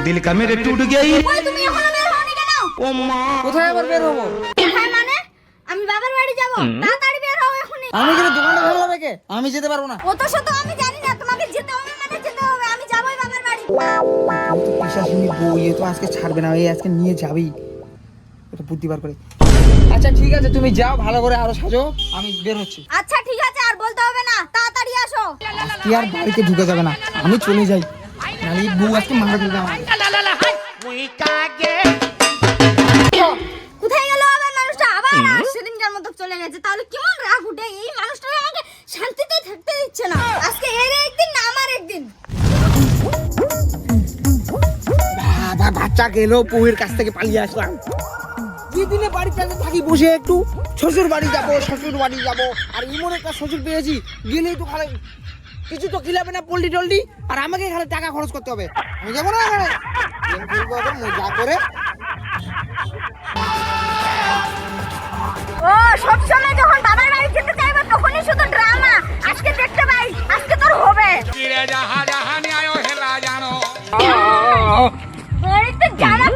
दिल का मेरे टूट गई। ওই তুমি এখনো বের হওনি কেন? ओ माँ কোথায় আবার বের হবো? হ্যাঁ মানে আমি বাবার বাড়ি যাব, তাড়াতাড়ি বের হও এখনি। আমি কিন্তু দোকানটা ঝামেলা দেখে আমি যেতে পারবো না। অত শত আমি জানি না, তোমাকে যেতে হবে মানে যেতে হবে, আমি যাবই বাবার বাড়ি। ও তো পিশাচিনী বউ, এ তো আজকে ছাড়বে না, এই আজকে নিয়ে যাবেই। এটা বুদ্ধি বার করে। আচ্ছা ঠিক আছে, তুমি যাও ভালো করে আরো সাজো, আমি বের হচ্ছি। আচ্ছা ঠিক আছে, আর বলতে হবে না, তাড়াতাড়ি আসো। কি আর বাড়িতে ঢুকে যাবে না, আমি চলে যাই, নাহলে এই বউ আজকে মারা দেবে আমাকে। কোথায় গেল আবার মানুষটা? আবার সেদিনকার মতো চলে গেছে। তাহলে কেমন রাগ উঠে, এই মানুষটা আমাকে শান্তিতে থাকতে দিচ্ছে না। আজকে এর একদিন না আমার একদিন। বাবা বাচ্চা গেল, বউয়ের কাছ থেকে পালিয়ে আসলাম। দিনে বাড়িতে থাকি বসে, একটু শ্বশুর বাড়ি যাবো, শ্বশুর বাড়ি যাবো, আর এমন একটা শ্বশুর পেয়েছি, গেলেই তো খালি কিছু তো খিলাবে না, পোল্ট্রি টোল্ট্রি, আর আমাকে খালি টাকা খরচ করতে হবে। আমি যাবো না এখানে, গেম খেলবো এখন মজা করে। ও সব সময় যখন বাবার বাড়ি যেতে চাইবো তখনই শুধু ড্রামা। আজকে দেখতে পাই, আজকে তোর হবে। বাড়িতে জামা